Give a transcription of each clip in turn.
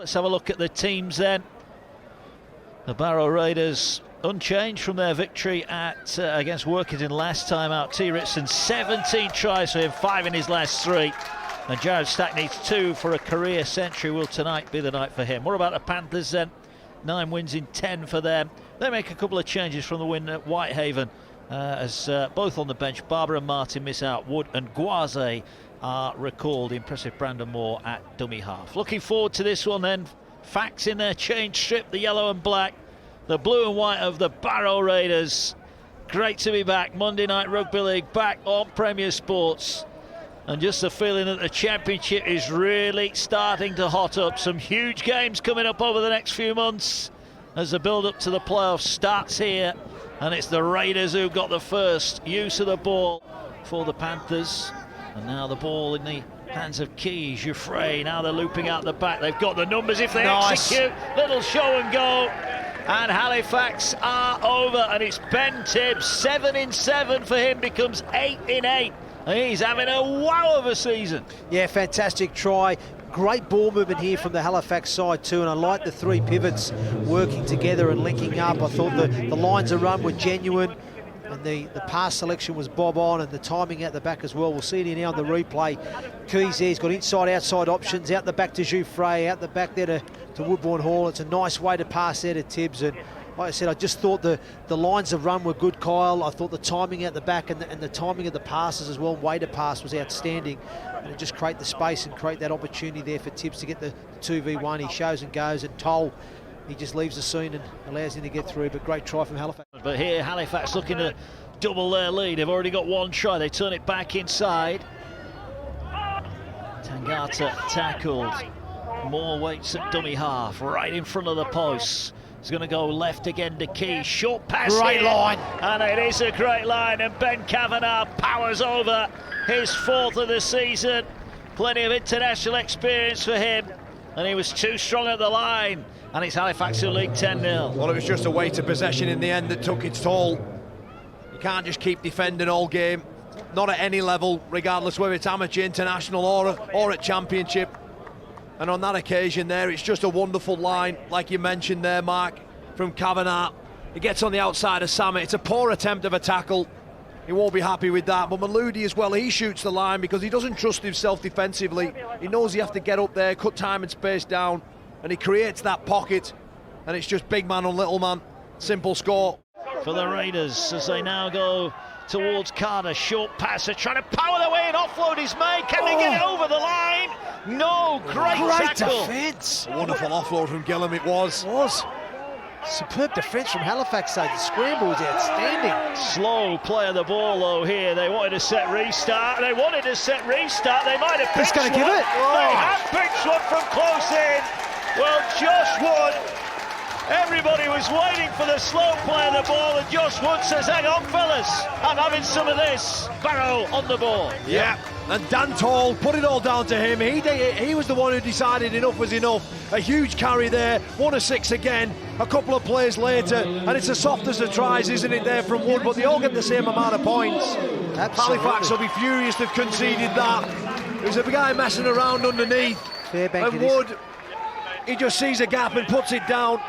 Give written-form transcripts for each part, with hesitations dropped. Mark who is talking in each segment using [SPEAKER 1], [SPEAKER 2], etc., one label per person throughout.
[SPEAKER 1] Let's have a look at the teams then. The Barrow Raiders unchanged from their victory against Workington last time out. T. Ritson, 17 tries for him, 5 in his last 3. And Jared Stack needs 2 for a career century. Will tonight be the night for him? What about the Panthers then? 9 wins in 10 for them. They make a couple of changes from the win at Whitehaven, as both on the bench. Barbara and Martin miss out. Wood and Guaze are recalled. The impressive Brandon Moore at dummy half. Looking forward to this one then. Facts in their change strip, the yellow and black, the blue and white of the Barrow Raiders. Great to be back. Monday Night Rugby League back on Premier Sports. And just the feeling that the championship is really starting to hot up. Some huge games coming up over the next few months as the build-up to the playoffs starts here. And it's the Raiders who got the first use of the ball for the Panthers. And now the ball in the hands of Keys, Jouffre. Now they're looping out the back. They've got the numbers if they execute. Little show and go. And Halifax are over. And it's Ben Tibbs. 7 in 7 for him, becomes 8 in 8. And he's having a wow of a season.
[SPEAKER 2] Yeah, fantastic try. Great ball movement here from the Halifax side too, and I like the 3 pivots working together and linking up. I thought the lines of run were genuine, and the pass selection was bob on, and the timing out the back as well. We'll see it here now on the replay. Keys there, he's got inside-outside options, out the back to Jouffre, out the back there to Woodbourne Hall. It's a nice way to pass there to Tibbs, and like I said, I just thought the lines of run were good, Kyle. I thought the timing out the back and the timing of the passes as well, way to pass, was outstanding. And it just create the space and create that opportunity there for Tibbs to get the 2v1. He shows and goes, and Toll, he just leaves the scene and allows him to get through. But great try from Halifax.
[SPEAKER 1] But here, Halifax looking to double their lead. They've already got 1 try. They turn it back inside. Tangata tackled. Moore waits at dummy half, right in front of the posts. He's going to go left again to Key. Short pass.
[SPEAKER 2] Great line.
[SPEAKER 1] And it is a great line. And Ben Kavanagh powers over, his 4th of the season. Plenty of international experience for him. And he was too strong at the line. And it's Halifax who lead 10-0.
[SPEAKER 3] Well, it was just a weight of possession in the end that took its toll. You can't just keep defending all game. Not at any level, regardless whether it's amateur, international or at championship. And on that occasion there, it's just a wonderful line, like you mentioned there, Mark, from Kavanagh. He gets on the outside of Samet. It's a poor attempt of a tackle. He won't be happy with that. But Maludi as well, he shoots the line because he doesn't trust himself defensively. He knows he has to get up there, cut time and space down, and he creates that pocket. And it's just big man on little man. Simple score.
[SPEAKER 1] For the Raiders as they now go towards Carter. Short passer, trying to power their way and offload is made. Can they get it over the line? No, great tackle.
[SPEAKER 2] Defence.
[SPEAKER 3] A wonderful offload from Gillum it was.
[SPEAKER 2] Superb defence from Halifax side. The scramble was outstanding.
[SPEAKER 1] Slow play of the ball though here. They wanted to set restart. They might have pitched
[SPEAKER 2] going to give it.
[SPEAKER 1] They have pitched one from close in. Well, Josh Wood. Everybody was waiting for the slow play of the ball, and Josh Wood says, hang on, fellas, I'm having some of this. Barrow on the ball.
[SPEAKER 3] Yeah, and Dan Toll put it all down to him. He was the one who decided enough was enough. A huge carry there, 1 of 6 again, a couple of plays later, and it's as soft as the tries, isn't it, there from Wood, but they all get the same amount of points.
[SPEAKER 2] Absolutely.
[SPEAKER 3] Halifax will be furious they've conceded that. There's a guy messing around underneath, and Wood, he just sees a gap and puts it down.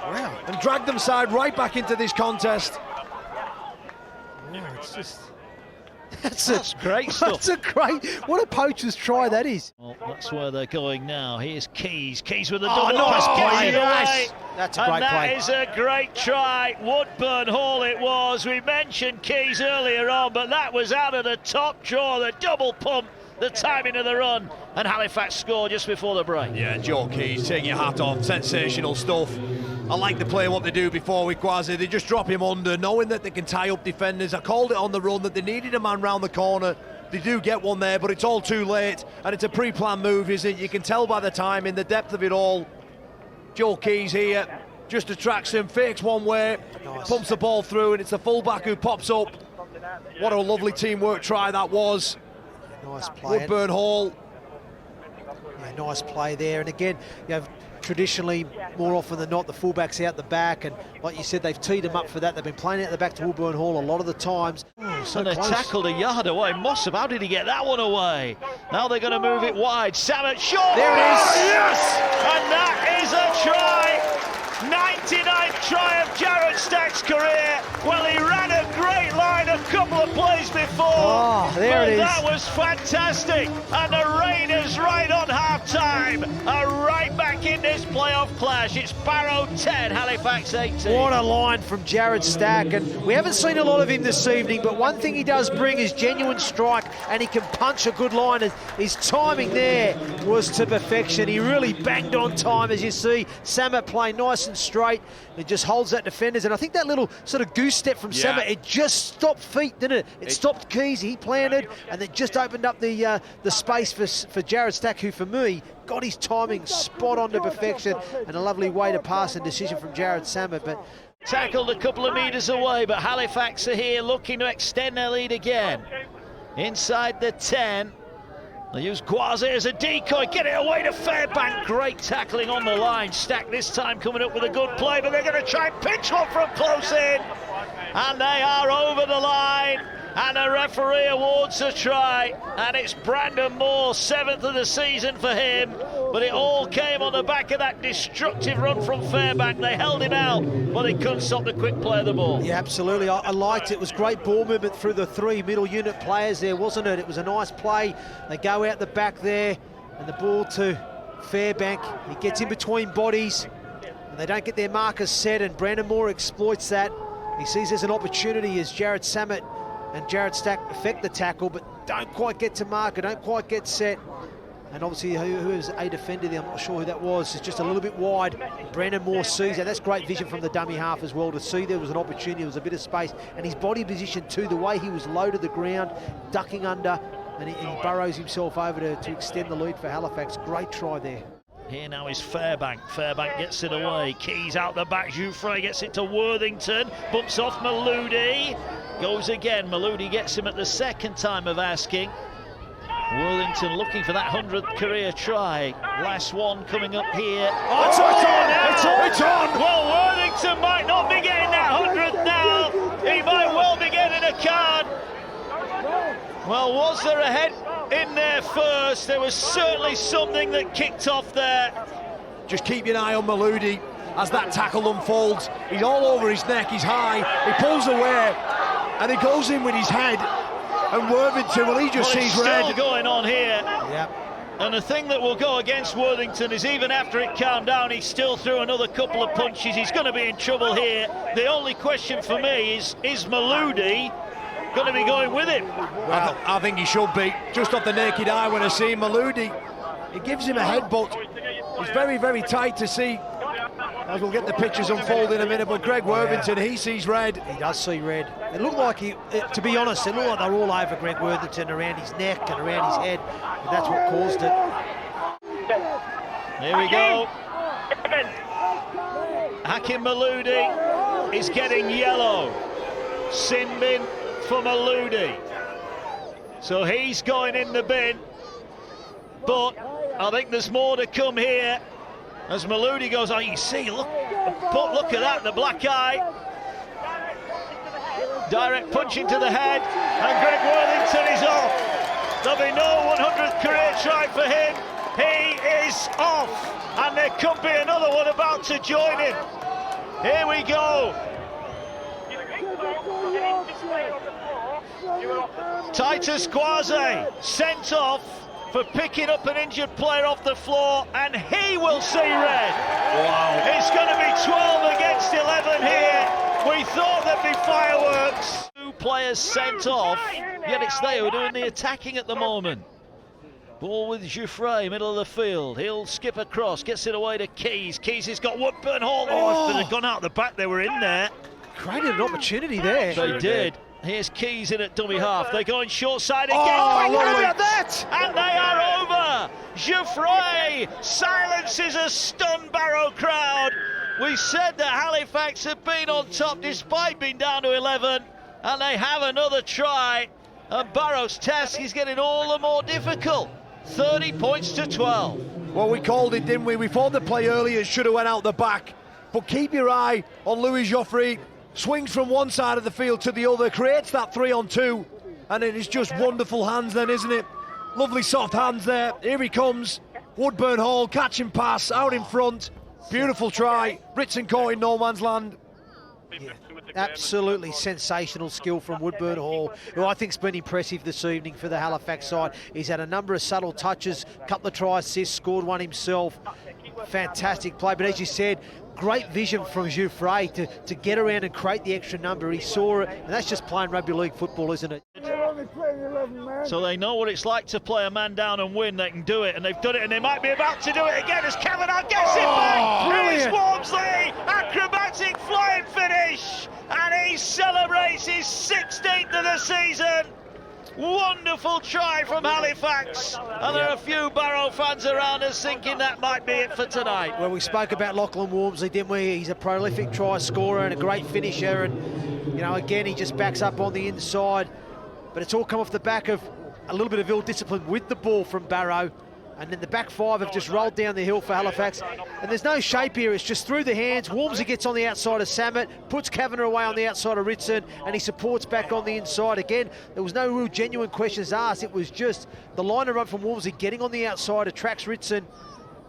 [SPEAKER 2] Wow.
[SPEAKER 3] And dragged them side right back into this contest.
[SPEAKER 2] Wow, it's just...
[SPEAKER 1] That's great stuff.
[SPEAKER 2] That's what a poacher's try that is.
[SPEAKER 1] Well, that's where they're going now. Here's Keys. Keys with the
[SPEAKER 2] Oh,
[SPEAKER 1] double
[SPEAKER 2] nice
[SPEAKER 1] pass.
[SPEAKER 2] play.
[SPEAKER 1] Gets it
[SPEAKER 2] Nice.
[SPEAKER 1] away.
[SPEAKER 2] That's a great
[SPEAKER 1] and that
[SPEAKER 2] play.
[SPEAKER 1] is a great try. Woodbourne Hall it was. We mentioned Keys earlier on, but that was out of the top drawer. The double pump, the timing of the run, and Halifax scored just before the break.
[SPEAKER 3] Yeah, Joe Keys, take your hat off. Sensational stuff. I like the play what they do before with Quasi. They just drop him under, knowing that they can tie up defenders. I called it on the run that they needed a man round the corner. They do get one there, but it's all too late, and it's a pre-planned move, isn't it? You can tell by the time, in the depth of it all. Joe Keys here just attracts him, fakes one way, pumps the ball through, and it's the fullback who pops up. What a lovely teamwork try that was.
[SPEAKER 2] Nice play.
[SPEAKER 3] Woodbourne Hall.
[SPEAKER 2] Yeah, nice play there. And again, you have traditionally, more often than not, the fullbacks out the back, and like you said, they've teed him up for that. They've been playing out the back to Woodbourne Hall a lot of the times.
[SPEAKER 1] So and they tackled a yard away. Mossop, how did he get that one away? Now they're going to move it wide. Samet, short.
[SPEAKER 2] There it is.
[SPEAKER 1] Yes! And now was fantastic, and the Raiders right on half-time are right back in this playoff clash. It's Barrow 10, Halifax 18.
[SPEAKER 2] What a line from Jared Stack, and we haven't seen a lot of him this evening, but one thing he does bring is genuine strike, and he can punch a good line. His timing there was to perfection. He really banged on time, as you see. Samet playing nice and straight. It just holds that defenders, and I think that little sort of goose step from Samet, it just stopped feet, didn't it? It stopped Keys, he planted, and then just opened up the space for Jared Stack, who for me got his timing spot on to perfection, and a lovely way to pass and decision from Jared Samet. But
[SPEAKER 1] tackled a couple of metres away, but Halifax are here looking to extend their lead again. Inside the 10. They use Guaze as a decoy, get it away to Fairbank. Great tackling on the line. Stack this time coming up with a good play, but they're going to try and pitch one from close in. And they are over the line. And the referee awards a try. And it's Brandon Moore, 7th of the season for him. But it all came on the back of that destructive run from Fairbank. They held him out, but they couldn't stop the quick play of the ball.
[SPEAKER 2] Yeah, absolutely. I liked it. It was great ball movement through the three middle unit players there, wasn't it? It was a nice play. They go out the back there, and the ball to Fairbank. He gets in between bodies, and they don't get their markers set, and Brandon Moore exploits that. He sees there's an opportunity as Jared Samet and Jared Stack affect the tackle, but don't quite get to marker, don't quite get set. And obviously who is a defender there, I'm not sure who that was, it's just a little bit wide. Brandon Moore sees that. That's great vision from the dummy half as well, to see there was an opportunity, there was a bit of space, and his body position too, the way he was low to the ground, ducking under, and he burrows himself over to extend the lead for Halifax. Great try there.
[SPEAKER 1] Here now is Fairbank. Fairbank gets it away. Keys out the back. Jouffre gets it to Worthington. Bumps off Maludi. Goes again. Maludi gets him at the second time of asking. Worthington looking for that 100th career try. Last one coming up here.
[SPEAKER 3] Oh, it's on now! It's on!
[SPEAKER 1] Well, Worthington might not be getting that 100th now. He might well be getting a card. Well, was there a head in there first? There was certainly something that kicked off there.
[SPEAKER 3] Just keep your eye on Maludi as that tackle unfolds. He's all over his neck, he's high, he pulls away, and he goes in with his head. And Worthington, well, he just sees red.
[SPEAKER 1] Still going on here.
[SPEAKER 2] Yep.
[SPEAKER 1] And the thing that will go against Worthington is even after it calmed down, he still threw another couple of punches. He's going to be in trouble here. The only question for me is Maludi going to be going with him?
[SPEAKER 3] Well, I think he should be. Just off the naked eye when I see Maludi, it gives him a headbutt. It's very, very tight to see, as we'll get the pictures unfold in a minute, but Greg Worthington, he sees red.
[SPEAKER 2] He does see red. It looked like to be honest, it looked like they were all over Greg Worthington, around his neck and around his head, and that's what caused it.
[SPEAKER 1] Here we go. Hakim Maludi is getting yellow. Sin bin for Maludi. So he's going in the bin, but I think there's more to come here as Maludi goes on. You see, look at that, the black eye. Direct punch into the head, and Greg Worthington is off. There'll be no 100th career try for him. He is off, and there could be another one about to join him. Here we go. Titus Guaze sent off for picking up an injured player off the floor, and he will see red. Wow. It's going to be 12 against 11 here. We thought there'd be fireworks. Two players sent off, yet it's they who are doing the attacking at the moment. Ball with Jouffre, middle of the field. He'll skip across, gets it away to Keys. Keys has got Woodburn Hall. Oh, if they'd have gone out the back, they were in there.
[SPEAKER 2] Created an opportunity there.
[SPEAKER 1] They did. Here's Keys in at dummy half. They're going short side again.
[SPEAKER 2] Oh, what about that?
[SPEAKER 1] And they are over. Jouffre silences a stunned Barrow crowd. We said that Halifax had been on top despite being down to 11, and they have another try. And Barrow's task is getting all the more difficult. 30 points to 12.
[SPEAKER 3] Well, we called it, didn't we? We thought the play earlier should have went out the back. But keep your eye on Louis Jouffre. Swings from one side of the field to the other, creates that 3-on-2, and it is just wonderful hands then, isn't it? Lovely soft hands there. Here he comes. Woodburn Hall, catch and pass, out in front. Beautiful try. Ritson caught in no man's land.
[SPEAKER 2] Yeah, absolutely sensational skill from Woodburn Hall, who I think's been impressive this evening for the Halifax side. He's had a number of subtle touches, couple of try assists, scored one himself. Fantastic play, but as you said, great vision from Jouffre to get around and create the extra number. He saw it, and that's just playing rugby league football, isn't it?
[SPEAKER 1] So they know what it's like to play a man down and win. They can do it, and they've done it, and they might be about to do it again as Kavanagh gets it back.
[SPEAKER 2] Brilliant.
[SPEAKER 1] It's Walmsley, acrobatic flying finish, and he celebrates his 16th of the season. Wonderful try from Halifax, and there are a few Barrow fans around us thinking that might be it for tonight.
[SPEAKER 2] Well, we spoke about Lachlan Walmsley, didn't we? He's a prolific try scorer and a great finisher, and you know, again, he just backs up on the inside, but it's all come off the back of a little bit of ill discipline with the ball from Barrow, and then the back five have just rolled down the hill for Halifax, and there's no shape here. It's just through the hands. Walmsley gets on the outside of Samet, puts Kavanagh away on the outside of Ritson, and he supports back on the inside. Again, there was no real genuine questions asked. It was just the line of run from Walmsley getting on the outside, attracts Ritson,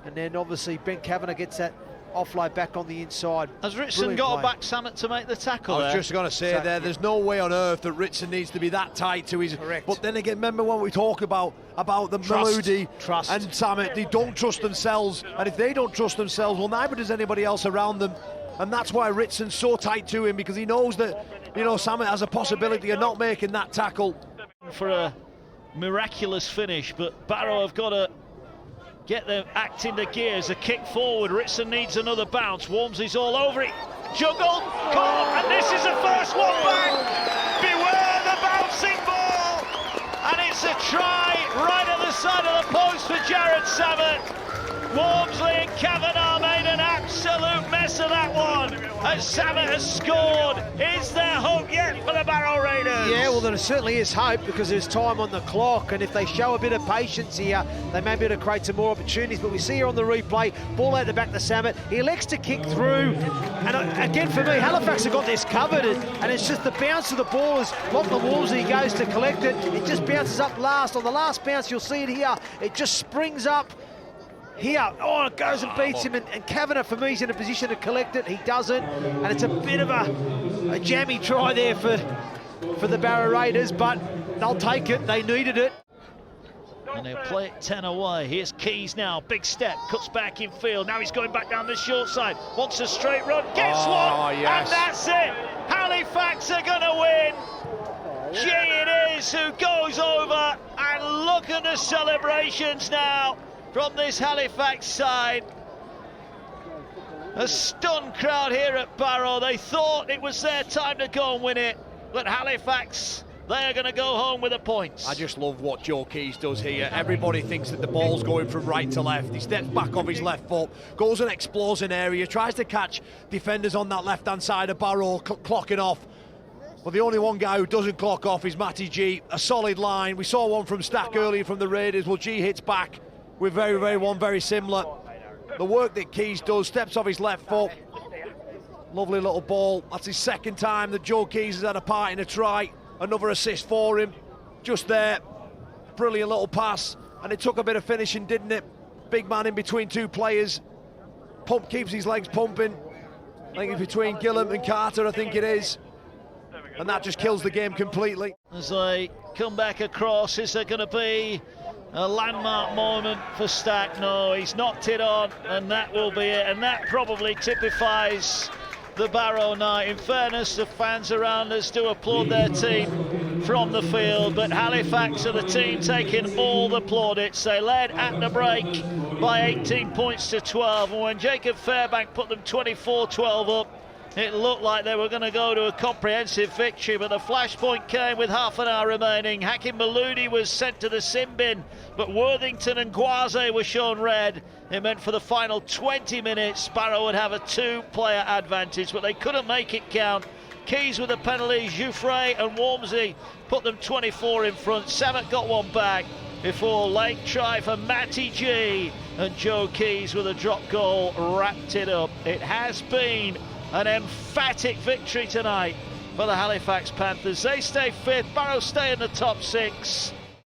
[SPEAKER 2] and then obviously Ben Kavanagh gets that offload back on the inside.
[SPEAKER 1] Has Ritson got to back Samet to make the tackle?
[SPEAKER 3] I was just going to say there's no way on earth that Ritson needs to be that tight to his...
[SPEAKER 2] Correct.
[SPEAKER 3] But then again, remember when we talk about the Melody and Samet, they don't trust themselves, and if they don't trust themselves, well, neither does anybody else around them, and that's why Ritson's so tight to him, because he knows that, you know, Samet has a possibility of not making that tackle.
[SPEAKER 1] For a miraculous finish, but Barrow have got to get them act into gears. A kick forward, Ritson needs another bounce. Walmsley's all over it, juggled, caught, and this is the first one back. Beware the bouncing ball, and it's a try right at the side of the post for Jared Samet. Walmsley and Kavanagh made an absolute mess of that one, and Samet has scored. Is there hope yet for the Barrow Raiders?
[SPEAKER 2] Yeah, well, there certainly is hope, because there's time on the clock, and if they show a bit of patience here, they may be able to create some more opportunities. But we see here on the replay, ball out the back to Samet. He elects to kick through, and again, for me, Halifax have got this covered, and it's just the bounce of the ball as Lachlan Walmsley goes to collect it. It just bounces up last. On the last bounce, you'll see it here. It just springs up here. Oh, it goes and beats him, and Kavanagh, for me, is in a position to collect it. He doesn't, and it's a bit of a jammy try there for the Barrow Raiders, but they'll take it. They needed it.
[SPEAKER 1] And they'll play it 10 away. Here's Keys now, big step, cuts back in field. Now he's going back down the short side, wants a straight run, gets one,
[SPEAKER 3] yes.
[SPEAKER 1] And that's it. Halifax are going to win. Gee, it is, who goes over, and look at the celebrations now from this Halifax side. A stunned crowd here at Barrow. They thought it was their time to go and win it, but Halifax, they are going to go home with the points.
[SPEAKER 3] I just love what Joe Keys does here. Everybody thinks that the ball's going from right to left. He steps back off his left foot, goes and explores an area, tries to catch defenders on that left-hand side of Barrow, clocking off. But the only one guy who doesn't clock off is Matty G. A solid line. We saw one from Stack earlier from the Raiders. Well, G hits back with one very similar. The work that Keys does, steps off his left foot. Lovely little ball. That's his second time that Joe Keys has had a part in a try. Another assist for him. Just there. Brilliant little pass. And it took a bit of finishing, didn't it? Big man in between two players. Pump keeps his legs pumping. I think it's between Gillum and Carter, I think it is. And that just kills the game completely.
[SPEAKER 1] As they come back across, is there going to be a landmark moment for Stack? No, he's knocked it on, and that will be it. And that probably typifies the Barrow night. In fairness, the fans around us do applaud their team from the field, but Halifax are the team taking all the plaudits. They led at the break by 18 points to 12, and when Jacob Fairbank put them 24-12 up, it looked like they were going to go to a comprehensive victory, but the flashpoint came with half an hour remaining. Hakim Maludi was sent to the sin bin, but Worthington and Gwaze were shown red. It meant for the final 20 minutes, Barrow would have a two-player advantage, but they couldn't make it count. Keys with the penalty, Jouffre and Walmsley put them 24 in front. Samet got one back before late try for Matty G, and Joe Keys with a drop goal wrapped it up. It has been an emphatic victory tonight for the Halifax Panthers. They stay fifth, Barrow stay in the top six.